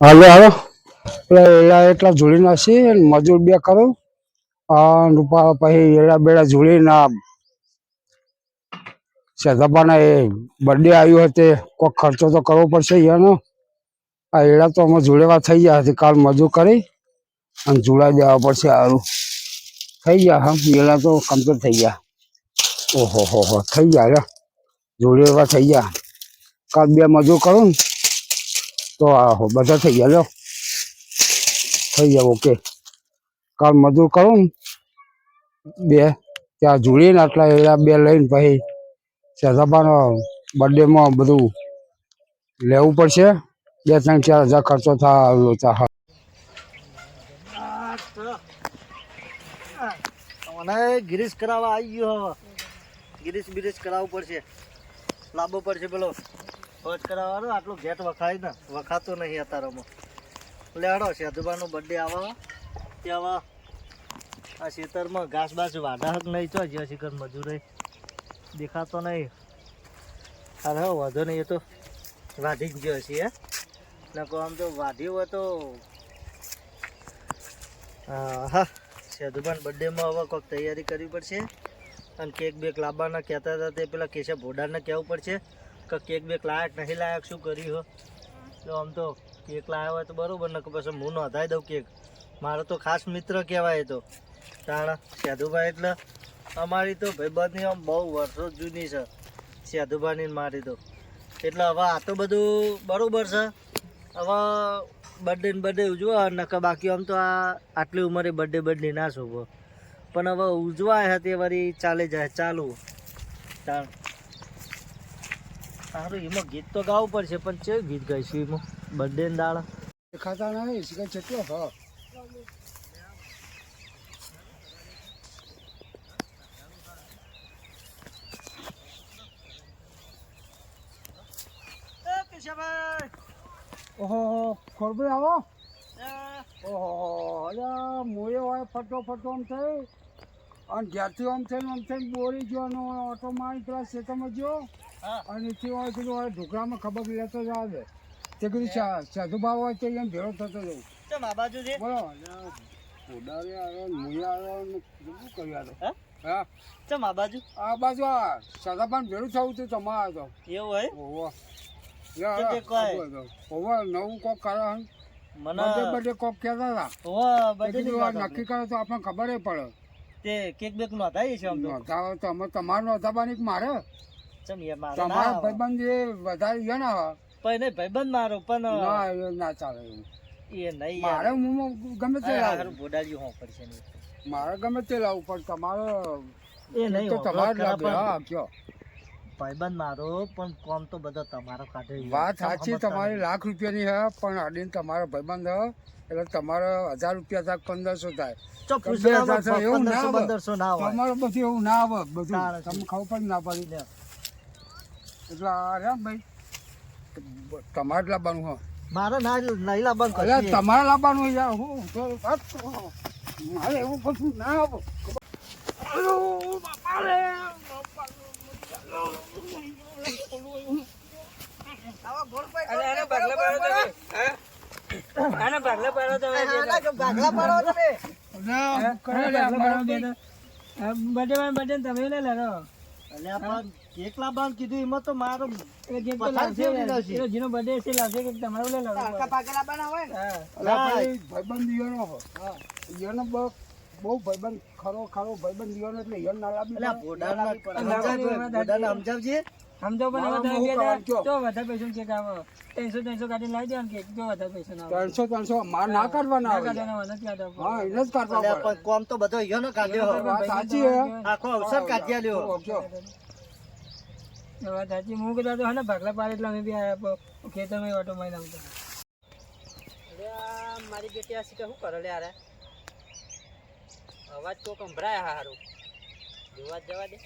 હાલો હાલો એટલે એટલા જોડી નાખી મજૂર બે કરું રૂપા પછી એડા બેડા જોડીને સેધાબાના એ બર્થડે આવ્યો હતો કોઈ ખર્ચો તો કરવો પડશે એનો આ એડા તો અમે જોડેવા થઈ ગયા હતી કાલ મજૂર કરી અને જોડા દેવા પડશે સારું થઈ ગયા હા એડા તો કમ્પ્લીટ થઈ ગયા ઓહો હો થઈ ગયા જોડેવા થઈ ગયા કાલ બે મજૂર કરું ને તો આહો બધા થઈ ગયા લો થઈ ગયા ઓકે કાલ મજૂર કરું ને બે ત્યાં જોડીને આટલા એડા બે લઈને પછી સેધાબાનો બર્થડેમાં બધું લેવું પડશે 2-3-4 હજાર ખર્ચો થાય મને ગિરીશ કરાવવા આવી ગયો હવે ગિરીશ કરાવવું પડશે લાવવો પડશે પેલો ફોજ કરાવવાનો આટલો ઘેટ વખાય ને વખાતો નહીં અત્યારમાં લેડો સેધુબાનો બર્થડે આવા ત્યાં આ ખેતરમાં ઘાસ બાસ વાઢા હક નહીં ચો જ્યાં શિખર મજૂરે દેખાતો નહીં અરે હો વાંધો નહીં એ તો વાઢી જ ગયો છે હે નકો આમ તો વાઢ્યું હોય તો હા સેધુબાન બર્થડેમાં હવે કોઈક તૈયારી કરવી પડશે અને કેક બેક લાવવાના કહેતા હતા તે પેલા કેશવ ભોડાને કહેવું પડશે કે કેક બેક લાયક નહીં લાયક શું કર્યું હો તો આમ તો કેક લાવ્યો હોય તો બરાબર ને પછી હું નોંધાઈ દઉં કેક મારો તો ખાસ મિત્ર કહેવાય તો તાણા સેધુભાઈ એટલે અમારી તો ભાઈબંધની આમ બહુ વર્ષો જૂની છે સેધુભાઈની મારી તો એટલે હવે આ તો બધું બરાબર છે હવે બર્થડે ઉજવા નકર બાકી આમ તો આ આટલી ઉંમરે બર્થડે ના શોભો પણ હવે ઉજવાય હતી વળી ચાલે જાય ચાલુ સારું એમાં ગીત તો ગાવું પડશે પણ કેવું ગીત ગાઈશું એમાં બર્થડે ને દાડા ખાતા નહીં કેટલો હા ઓહો ખોરબી આવો ઓહો અલ્યા મોયો હોય ફટો આમ થઈ અને ઘેરથી આમ થઈને બોરી ગયો ઓટો મારી પેલા ખેતરમાં ગયો અને એથી હોય કીધું હોય ઢોકળામાં ખબર લેતો જ આવે તે કીધું સાધુ ભાવ હોય તો એમ ભેળો થતો જવું બોલો ઉડારે આવ્યો મોયા આવ્યો શું કર્યું હા ચમ આ બાજુ સાદાબાન ભેળું થવું હતું તમારે તો એવું હોય નવું કોક કરે મને કોક કહેતા હતા નક્કી કરે તો આપણને ખબર પડે તે કેક બેક નો થાય છે તો અમે તમારે નોંધાવાની મારે તમારા ભાઈબંધ જે વધારે છે ને પણ ભાઈબંધ મારો પણ ના ચાલે એવું એ નહીં મારે હું ગમે તે લાવું બોડાડ્યું હું પડશે મારે ગમે તે લાવવું પણ તમારે એ નહીં તો તમારે લાગે હા કયો ભાઈબંધ મારો પણ કોમ તો બધો તમારો કાઢે વાત સાચી તમારી લાખ રૂપિયાની હે પણ અડીને તમારો ભાઈબંધ હે એટલે તમારે 1000 રૂપિયા થાય 1500 થાય એવું ના આવે તમારે બધું એવું ના આવે બધું તમે ખબર પણ ના પડી એટલે રામ ભાઈ તમારે લાવવાનું હો મારે ના નહીં લાવવાનું તમારે લાવવાનું યાર હું મારે એવું બધું ના આવે કેક લાવવાનું કીધું એમાં તો મારો જેનો બર્થડે છે લાવશે કે તમારો લે લાવવાનો બહુ ભાઈબંધ ખરો ભાઈબંધ દીવાનો એટલે યન ના લાવી સમજાવજે સમજો પણ તો વધારે પૈસા કેક આવે 300 કાઢીને લાવી દેવાનું કેક તો વધારે પૈસા ના 300 માર ના કાઢવાના આવે હા એને જ કાઢવા કોમ તો બધો યનો કાઢ્યો સાચી હે આખો અવસર કાઢ્યા લ્યો વાત સાચી હું કહેતા તો હે ને ભાગલા પાડે એટલે અમે બી આયા ખેતરમાં ઓટો મારી નાખતો મારી બેટી આ શું કરે લે યાર અવાજ તો સંભળાય હારું જોવા જવા દે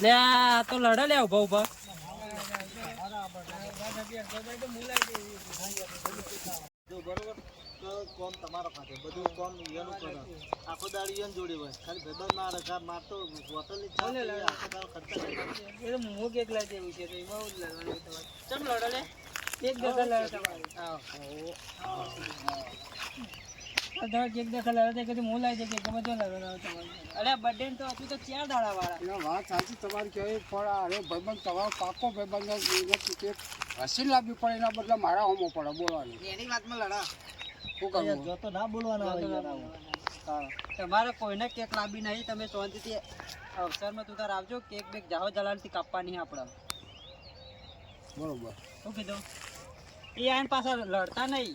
લે આ તો લડે લે ઉભા જો બરોબર કોમ તમારો ખાતે બધું કોમ ઈયાનું કરે આખો દાડી ઈયાન જોડે હોય ખાલી ભાઈબંધ ના રખા માર તો હોટલની ચા ભલે પીએ, લડો. આખો દાડો ખર્ચા કરે. એ તો હું એકલા જેવું છે તો એમાં હું જ લડવાનું તમારે ચમ લડો લે એક દખલ લડો તમારે તમે એક દખલ લડો તો કદી હું લાવી દે કે ગમે તો લડવાનું તમારે અરે બર્થડે તો હતું તો 4 દાડા વાળા એટલે વાત સાચી તમારી કહેવી પણ અરે ભાઈબંધ તમારો પાકો ભાઈબંધ કે હસી લાવવી પડે એના બદલે મારા હોમો પડે બોલવાની એની વાતમાં લડા શું યાર, કરવું જો તો ના બોલવાના હોય યાર આવું. હા. તમારે કોઈને કેક લાવી નહીં તમે શાંતિથી અવસરમાં તું તાર આવજો કેક બેક જાહો જલાલથી કાપવાની આપણે બરોબર શું કીધું એ આઈને પાછા લડતા નહીં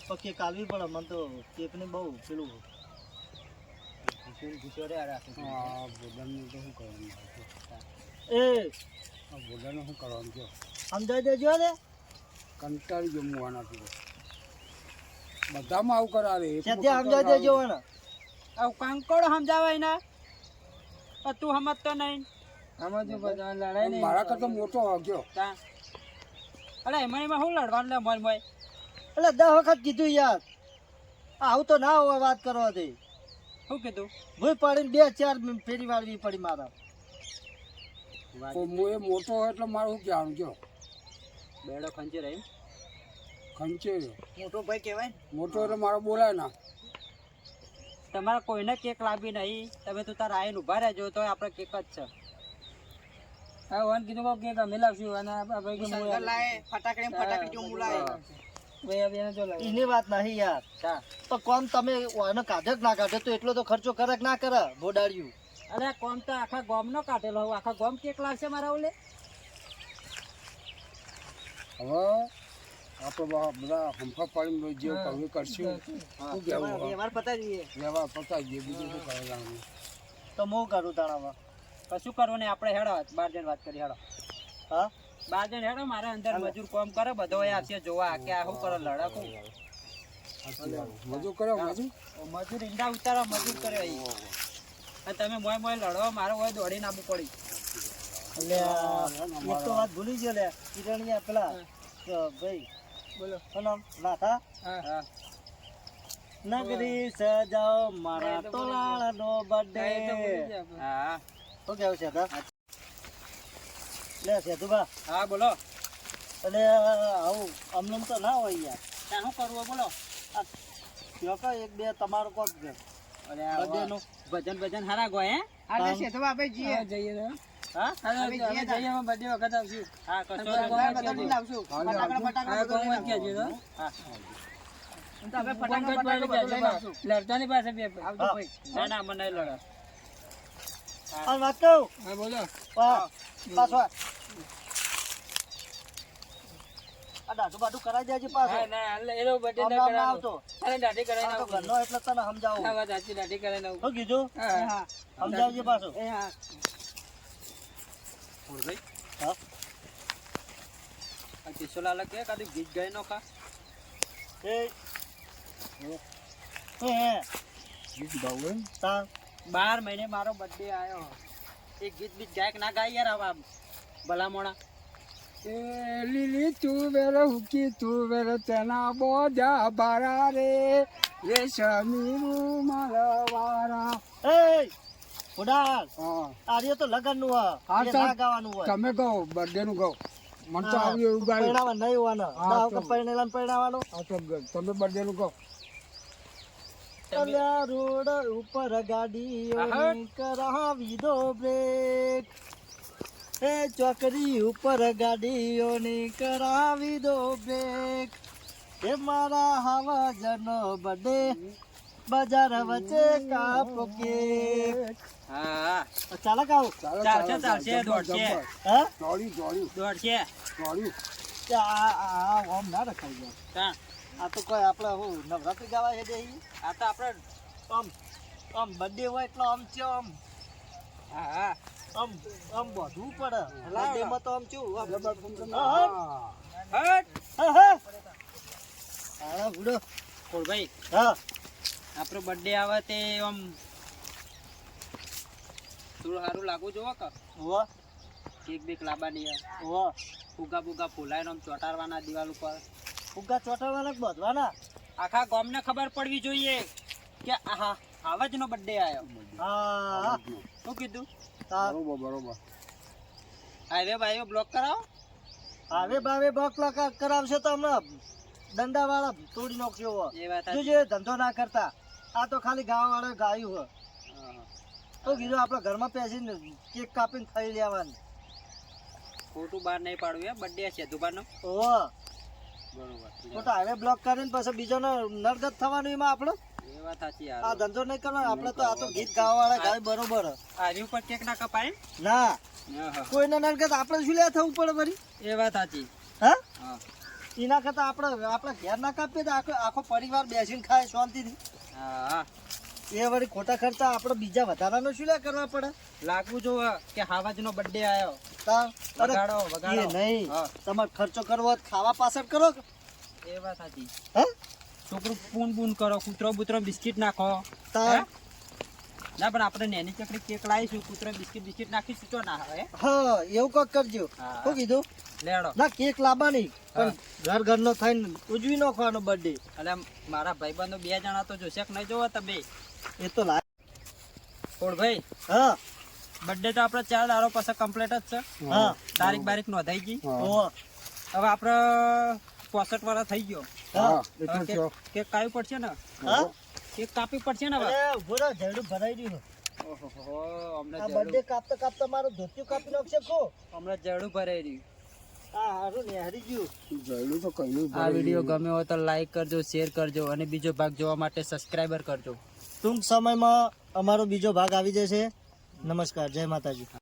તો કેક આલવી પડે મને તો કેકની બહુ પેલું હા બોલવાનું તો શું કરવાનું એ બોલવાનું શું કરવાનું કહો સમજાઈ દેજો ને કંટાળી ગયો હું આનાથી બધામાં આવું કરાવે ત્યાં સમજાઈ દેજો ને આવું કાંકોડ સમજાવાય ના પણ તું સમજતો નહીં સમજવું બધા લડાઈ નહીં મારા કરતા મોટો વાગ્યો અરે એમાં શું લડવાનું લે મોય મોય એટલે 10 વખત કીધું યાર આવું તો ના હોય વાત કરવાથી શું કીધું ભૂઈ પાડીને 2-4 ફેરી વાળવી પડી મારા હું એ મોટો હોય એટલે મારું શું કહેવાનું કહો બેડો ખંચી રહી ખંચે મોટો ભાઈ કહેવાય મોટો એટલે મારો બોલાય ના તમારે કોઈને કેક લાવી નહીં તમે તો તાર આઈને ઊભા રહેજો તો આપણે કેક જ છે હા વન કીધું કહો કેક અમે લાવશું અને ભાઈ કે હું લાય ફટાકડી જો મુલાય ભાઈ હવે એને જો લાવે એની વાત નહીં યાર હા તો કોમ તમે એને કાઢે કે ના કાઢે તો એટલો તો ખર્ચો કરે કે ના કરે ભોડાડ્યું અરે કોમ તો આખા ગામનો કાઢેલો હવે આખા ગામ કેક લાવશે મારા ઓલે હવે આપણે બધા હંફા પાડીને જે કરવું કરશું શું કહેવું હવે? વ્યવહાર પતાવી વ્યવહાર પતાવી દઈએ બીજું શું કરવાનું તો હું કરું તાણામાં કશું કરવું નહીં આપણે હેડો 12 જણ વાત કરી હેડો હા 12 જણ હેડો મારે અંદર મજૂર કામ કરે બધો આવશે જોવા કે આ શું કરો લડકું મજૂર કર્યો મજૂર મજૂર ઈંડા ઉતારો મજૂર કર્યો અહીં અને તમે મોય મોય લડો મારો હોય દોડીને આવવું પડી એટલે એક તો વાત ભૂલી ગયો લે કિરણિયા પેલા ભાઈ બોલો શું નામ નાથા હા નગરી સજાઓ મારા તોલાળનો બર્થડે હા શું કેવું છે દા લે સેતુભા હા બોલો એટલે આવું અમને તો ના હોય યાર ત્યાં શું કરવું બોલો આ કયો કે એક બે તમારું કોક છે અરે birthday નું. ભજન ભજન હારા ગોય હે હા, જઈએ તો હા અમે જઈએ અમે બર્થડે વખત આવશું હા કશો લડતા ની પાસે આવજો ભાઈ ના ના મને નહીં લડો આ વાત કહું હા બોલો પાછો આ દાઢું બાઢું કરાવી દેજે પાછો હા ના એટલે એનો બર્થડે આમ ના આમ ના કરાવો આવતો અરે દાઢી કરાઈને આ તો આવું ઘરનો એટલે તને સમજાવું આ વાત સાચી દાઢી કરાઈને આવું શું કીધું હા હા સમજાવજે પાછો એ હા ભાઈ હા આ કિશોલાલ કે કાદી ગીત ગાઈ નો ખા એ ગીત ગાવું એમ તા 12 મહિને મારો બર્થડે આવ્યો એક ગીત બીત ગાયક ના ગાય યાર આવા ભલા મોણા એ લીલી તુવેર હુકી તુવેર તેના બોજા બારા રે રેશમી રૂમાલવાળા એ ઉડાલ હા આર્યો તો લગન નું હા, એ તો ના ગાવાનું હોય તમે કહો બર્થડે નું કહો મને તો આવ્યું એવું ગાયું પરણાવા નહીં હોવાનો હા, દાવ તો. કે પરણેલા ને પરણાવાનું હા તો તમે બર્થડે નું કહો અલ્યા રોડ ઉપર ગાડીઓની કરાવી દો બ્રેક એ ચોકડી ઉપર ગાડીઓની કરાવી દો બ્રેક એ મારા હવાજનો બર્થડે બજાર વચ્ચે કાપો કેક હા ચાલે કાવ ચાલશે ચાલશે દોડશે હા દોડ્યું દોડશે આ ઓમ ના રખાઈ જાય તા આ તો કોઈ આપણે હું નવરાત્રી ગાવા છે જઈ આ તો આપણે આમ આમ બર્થડે હોય એટલે આમ છે આમ હા હા આમ આમ બધું પડે બર્થડે માં તો આમ છું હટ હા બુડો કોલ ભાઈ હા આપણો બર્થડે આવે તે આમ થોડું સારું લાગુ જોવો કે વાહ કેક બેક લાવવાની વાહ ફુગા ફુગા ફૂલાઈને આમ ચોટાડવાના દિવાલ ઉપર ફુગ્ગા ચોટાડવાના કે બધવાના આખા ગામને ખબર પડવી જોઈએ કે આહા આવાજનો બર્થડે આવ્યો. હા શું કીધું? બરોબર બરોબર. હાઈવે બાઈવે બ્લોક કરાવો. હવે ભાવે બકલા કરાવશે તો હમણાં દંડા વાળા તોડી નાખશે હો. એ વાત સાચી. જોજે ધંધો ના કરતા, આ તો ખાલી ગાવા વાળા ગાયું હોય. હા. તો કીધું આપડે ઘરમાં બેસીને કેક કાપીને ખાઈ લેવાનું. ખોટું બહાર નહીં પાડવું હે બર્થડે છે દુબારનો. ઓહો, બરોબર. તો હવે બ્લોક કરીને પછી બીજો નરગત થવાનું એમાં આપણો એ વાત સાચી આ યાર. ધંધો નહીં કરવાનો. આપણે તો આ તો ગીત ગાવા વાળા ગાય બરોબર હે. આની ઉપર કેક ના કપાય. ના આહા. કોઈના નરગત આપણે શું લે થવું પડે વળી? એ વાત સાચી. હા, હા. એના કરતા આપણે ઘેર ના કાપીએ તો આખો પરિવાર બેસીને ખાય શાંતિથી. હા. એ વળી ખોટા ખર્ચા આપણે બીજા વધારાનો શું લે કરવા પડે? લાગવું જોવે કે હાવાજનો બર્થડે આવ્યો. તાર અરે વગાડો વગાડો. એ નહીં, હા. તમારે ખર્ચો કરવો હોય તો ખાવા પાછળ કરો. એ વાત સાચી. હે છોકરું પૂન પૂન કરો, કૂતરો બૂતરો બિસ્કિટ નાખો. તાર હે? ના પણ આપણે નેની ચકડી કેક લાવીશું, કૂતરો બિસ્કિટ નાખીશું તો ના આવે. હા એવું કોક કરજો. હા. શું કીધું? લેડો. ના કેક લાવવાની પણ હા. ઘરનો થઈને ઉજવી નાખવાનો બર્થડે. એટલે મારા ભાઈબંધો 2 જણા તો જોશે કે નહીં જોવો તમે. એ તો લાય. કોડ ભાઈ હા બર્થડે તો આપણે 4 દાડો પછી કમ્પ્લીટ જ છે. હા તારીખ બારીખ નોંધાઈ ગઈ. ઓહો. હવે આપણે 65 વાળા થઈ ગયો. હા એ તો હવે છે. કેક કાપવી પડશે ને. હા કેક કાપવી પડશે ને હવે. અરે ઉભો રહો, જરડું ભરાઈ રહ્યું. ઓહો અમને આ જડું બર્થડે કાપતા કાપતા મારું ધોતિયું કાપી નાખશે કો. હમણાં જડું ભરાઈ રહ્યું. આ હારું ને હારી ગયું. જયલું તો કહ્યું આ વિડીયો ગમે હોય તો લાઈક કરજો, શેર કરજો અને બીજો ભાગ જોવા માટે સબસ્ક્રાઇબર કરજો. ટૂંક સમયમાં અમારો બીજો ભાગ આવી જશે. નમસ્કાર, જય માતાજી.